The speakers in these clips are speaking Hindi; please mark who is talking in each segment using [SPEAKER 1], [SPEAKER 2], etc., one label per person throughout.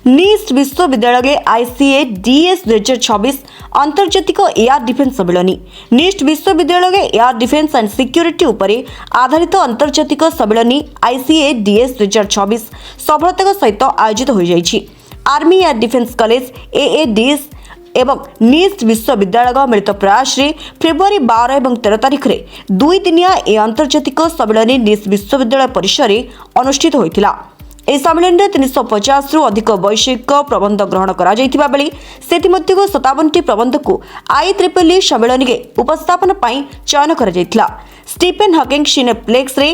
[SPEAKER 1] निस्ट विश्वविद्यालय ICADS 2026 अंतर्जातिक एयर डिफेन्स सम्मेलनी निस्ट विश्वविद्यालय एयर डिफेन्स एंड सिक्योरिटी उपरे आधारित अंतर्जातिक सम्मेलनी ICADS 2026 सफलतार सहित आयोजित हो जाइछि। Army air defence college AADS एवं निस्ट विश्वविद्यालय मिलित प्रयास रे फेब्रुआरी 12 और 13 तारिख रे 2 दिनिया ए अंतर्जातिक सम्मेलन निस्ट विश्वविद्यालय परिसर रे अनुष्ठित होइतिला। ए सम्मेलन में 350 रु अधिक वैषयिक प्रबंध ग्रहण करा जाइतिबा बेले सेतिमध्यको 57टी प्रबंध को IEEE सम्मेलन के उपस्थापन पई चयन करा जाइतिला। स्टीफेन हॉकिंग सिनेप्लेक्स रे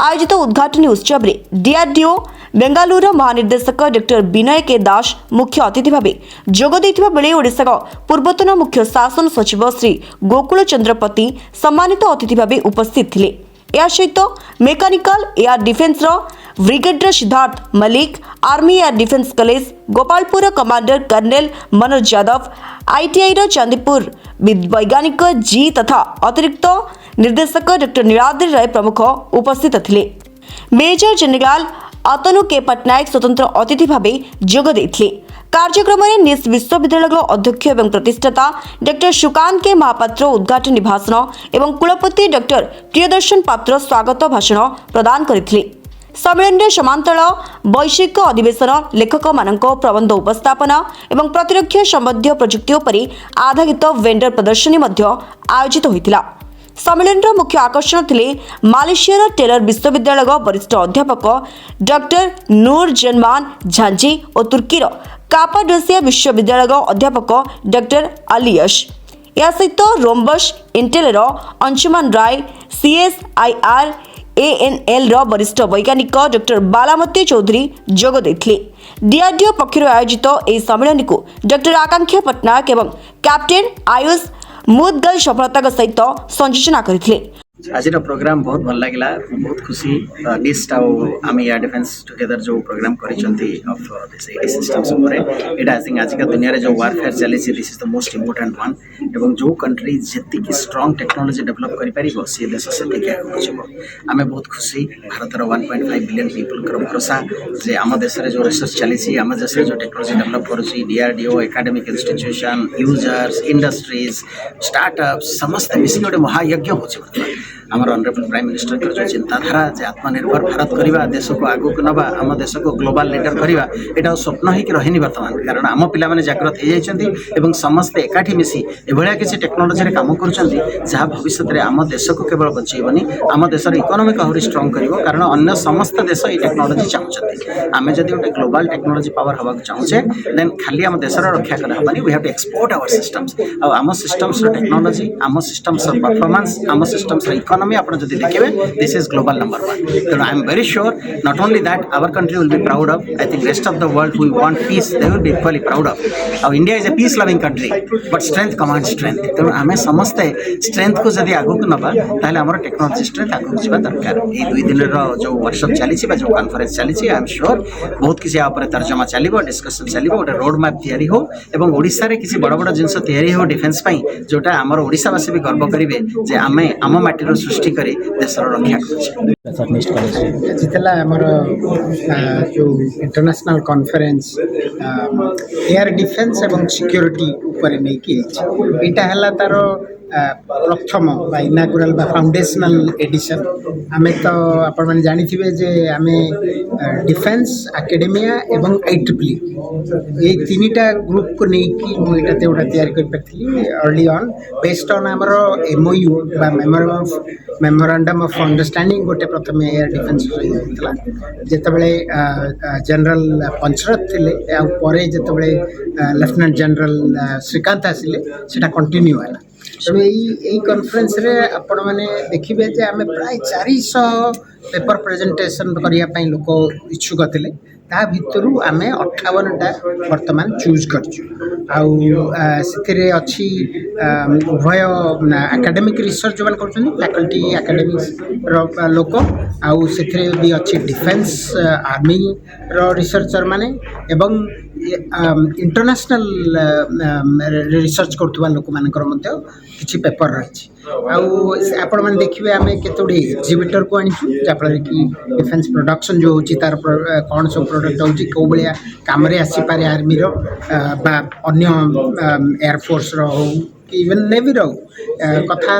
[SPEAKER 1] आयोजित उद्घाटनी उत्सव रे DRDO बेंगालुरु महानिर्देशक डॉक्टर विनय के दास मुख्य अतिथि भाव जोग देथिबा बेले ओडिशा पूर्वतन मुख्य शासन सचिव श्री गोकुल चंद्रपति सम्मानित अतिथि भाव उपस्थित थिले। या सहित mechanical air defence brigadier Siddharth Malik, army air defence college Gopalpur commander kernel Manoj Yadav, ITI Chandipur वैज्ञानिक जी तथा अतिरिक्त निर्देशक डॉक्टर नीलाद्रि राय प्रमुख उपस्थित थिले। मेजर जनरल अतनु के पट्टनायक स्वतंत्र अतिथि भाव जोग देथिले। कार्यक्रम में निस्ट विश्वविद्यालय अध्यक्ष एवं प्रतिष्ठाता डॉक्टर सुकांत के महापात्र उद्घाटनी भाषण एवं कुलपति डॉक्टर प्रियदर्शन पात्र स्वागत भाषण प्रदान करथिले। सम्मेलन में समांतर वैश्विक अधिवेशन लेखक मानक प्रबंध उपस्थापन एवं प्रतिरक्षा संबंधी प्रजुक्ति उपरि आधारित वेंडर प्रदर्शनी मध्य आयोजित होइतिला। सम्मेलन मुख्य आकर्षण थिले मालयेशियार टेलर विश्वविद्यालय वरिष्ठ अध्यापक डॉक्टर नूर जन्मान झांझी और तुर्कीर कापाडोसिया विश्वविद्यालय अध्यापक डॉक्टर अलियश। या सहित रोम्बस इंटेलर अंशुमान राय, CSIR ANL वरिष्ठ वैज्ञानिक डॉक्टर बालामती चौधरी जोग देथिले। DRDO पक्षर आयोजित ए सम्मेलन को डॉक्टर आकांक्षा पट्टनायक एवं कैप्टेन आयुष मुदगल सफलता सहित संयोजना करथिले।
[SPEAKER 2] आज प्रोग्राम बहुत भल लगिला, बहुत खुशी NIST army air defence together जो प्रोग्राम करिसंती ऑफ दिस एडी सिस्टम्स ऊपर एटा आई थिंक आज का दुनिया रे जो वारफेयर चली this is the most important one. एवं जो कंट्री जेति की स्ट्रांग टेक्नोलॉजी डेवलप करि परिबो से देश से देखा होछबो। आमे बहुत खुशी भारत रो 1.5 बिलियन पीपल कर भरोसा जे आम देश रे जो रिसर्च चली छि, आम देश रे जो टेक्नोलॉजी डेवलप करूछि, DRDO academic institution, users, industries, startups समस्त मिसी गोटे महायज्ञ होछि। आमर ऑनरेबल प्राइम मिनिस्टर जो चिंताधारा जे आत्मनिर्भर भारत करवा, देश को आगू नवा, आम देश को ग्लोबल लीडर करवा, एटा स्वप्न ही रही वर्तमान। कारण आम पिला माने जागृत हो जाइछन्ती एवं समस्त एकाठी मिसी एभलिया किसी टेक्नोलॉजी रे काम करूछन्ती जहाँ भविष्य में आम देश को केवल बचैबनी, आम देशर इकोनॉमिक आहरी स्ट्रांग करिवो। कारण अन्य समस्त देश ये टेक्नोलॉजी चाहूछन्ती। आमे जदि गोटे ग्लोबल टेक्नोलॉजी पावर हवा चाहूचे देन खाली आम देशर रक्षा कर हबनी। We have to export our systems. आम सिस्टम्स टेक्नोलॉजी, आम सिस्टम्स परफॉर्मेंस, आम सिस्टम्स इकोनॉमी आप जदि देखिए दिस इज ग्लोबल नंबर 1। तेणु I am very sure not only that our country will be proud of, I think rest of the world who want peace they will be equally proud of. आउ India is a peace loving country but strength command strength. तेणु आम समस्ते स्ट्रेंथ को जदि आगू नवा ताहले हमर टेक्नोलॉजी स्ट्रेंथ आगू जीवा दरकार। ए 2 दिन जो वर्कशॉप चली जो कॉन्फ्रेंस चली आई एम श्योर बहुत किसी ऊपर तर्जमा चलो, डिस्कसन चलो, गोटे रोड मैप तैयारी हो एवं ओडिशा रे किसी बड़ बड़ जिनस तैयारी हो डिफेन्स पई जोटा हमर ओडिशावासी भी गर्व करिवे जे आमे आम माटीर सृष्टि करी देशर रक्षा करूछे।
[SPEAKER 3] जितला हमर जो इंटरनेशनल कॉन्फ्रेंस एयर डिफेन्स एवं सिक्योरिटी ऊपर नै कि एटा हला तार प्रथम बा इनागुराल बा फाउंडेशनल एडिशन। आमे तो आपण माने जानि थिबे जे आमे डिफेन्स एकेडेमिया एवं IEEE ये तीनटा ग्रुप को नै कि मोइटा तेउटा तैयार कर पथली अर्ली ऑन बेस्ड ऑन हमर MOU बा मेमोरेंडम ऑफ अंडरस्टैंडिंग गोटे प्रथम एयर डिफेन्स होइतला जेतबेले जनरल पंचरथ थिले आ परे जेतबेले लेफ्टिनेंट जनरल श्रीकांत आसिले सेटा कंटिन्यू होला। तेणु यही कॉन्फ्रेंस रे आपण मैंने देखिए जे आम प्राय 400 पेपर प्रेजेंटेशन करने लोक इच्छुक थे। ता भितर आम 58टा वर्तमान चूज करछु। अच्छी उभय एकेडमिक रिसर्च जो कर फैकल्टी एकेडमिक्स लोक आउ से भी अच्छी डिफेन्स आर्मी रिसर्चर माने एवं इंटरनेशनल रिसर्च करुवा लोक मानकर किछि पेपर रही। आपण मैंने देखिए आम केतोटी एक्जिबिटर को आनीचु जहाँफल कि डिफेन्स प्रोडक्शन जो होची तार कौन सब प्रोडक्ट होची कौ भाया काम आसीपे आर्मी बा अन्य एयरफोर्स हो कि इवन नेवी रो कथा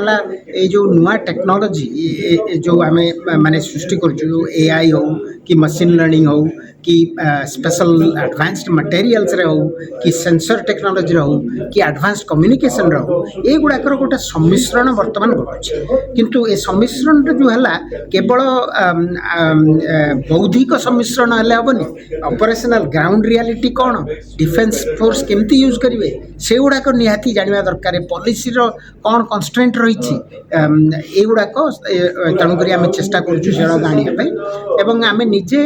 [SPEAKER 3] ये जो नुआ टेक्नोलॉजी जो आम माने सृष्टि कर एआई हो कि मशीन लर्निंग हो कि स्पेशल एडवांस्ड मटेरियल्स रे हो कि सेंसर टेक्नोलॉजी हो कि एडवांस्ड कम्युनिकेशन रे हो ये गुड़ाकर गोटे सम्मिश्रण वर्तमान घटुचे किंतु ए सम्मिश्रण जो है केवल बौद्धिक सम्मिश्रण हेले हेनी ऑपरेशनल ग्राउंड रियलिटी कौन डिफेन्स फोर्स केमती यूज करेंगे से गुड़ाक निहाती जानवा दरकार पॉलिसी रो कौन कन्स्ट्रेंट रही गुड़ाक तेणुक आम चेष्टा करें आम निजे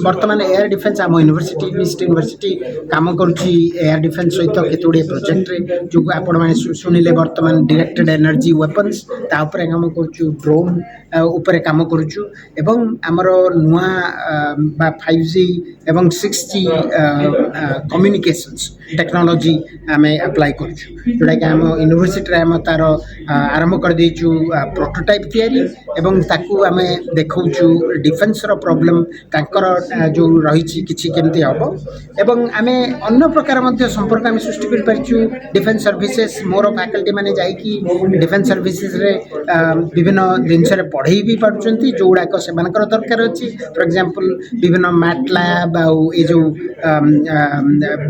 [SPEAKER 3] बर्तमान एयर डिफेन्स आम यूनिवर्सिटी निस्ट यूनिवर्सिटी काम करुच्ची एयर डिफेन्स सहित केतोड़े प्रोजेक्ट रे जो आपण मैंने शुणिले बर्तमान डायरेक्टेड एनर्जी वेपन्स तापर काम करुचु ड्रोन उपरे काम करुचु एवं आमर नुआ 5G एवं 6G कम्युनिकेशंस टेक्नोलॉजी आम अप्लाई करुचु जोटा कि आम यूनिवर्सिटी आम तार आरंभ कर देचु प्रोटोटाइप तैयारी एवं ताकू आम देखौचु डिफेन्स रो प्रॉब्लम तांकर जो रही किसी केमती हम एवं आम अन्य प्रकार संपर्क आम सृष्टि कर पारिचु डिफेन्स सर्विसेस मोर फैकल्टी माने जाइकी डिफेन्स सर्विसेस रे विभिन्न जिनस पढ़े भी पार्टी जो गुड़ाक से दरकार अच्छी फॉर एग्जांपल विभिन्न मैट लैब ये जो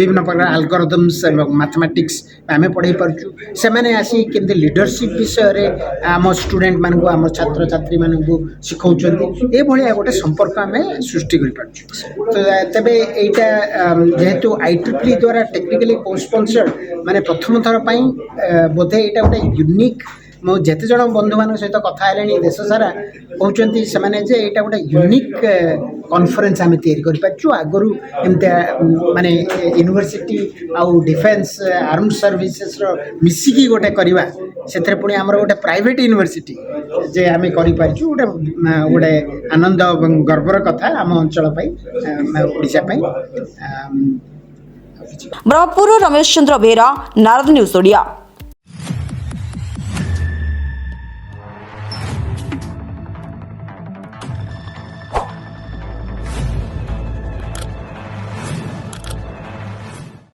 [SPEAKER 3] विभिन्न प्रकार एल्गोरिथम्स मैथमेटिक्स आम पढ़े पार्चु से मैंने आसी केमती लीडरशिप विषय रे आम स्टूडेंट मान को आम छात्र छात्री मान को शिखौचंती ए भलिया गोटे संपर्क आम सृष्टि कर पार्चु तो तेबे एटा जेहेतु IEEE द्वारा टेक्निकली को स्पॉन्सर्ड माने प्रथम थर पई बोधे एटा गोटे यूनिक मो जेते जन बंधु मान सहित कथा हेलेनी देश सारा कहउचंती से माने जे एटा गोटे यूनिक कॉन्फ्रेंस आम तैयारी कर पार्चु आगरु एमते माने यूनिवर्सिटी आउ डिफेन्स आर्म सर्विसेस रो मिसिकी गोटे करवा से पुणी आमर गोटे प्राइवेट यूनिवर्सिटी जे आम कर पार्चु गोटे गोटे आनंद और गर्वर कथा आम अंचल ओडिशा
[SPEAKER 1] ब्रह्मपुर रमेश चंद्र बेरा नारद न्यूज ओडिया।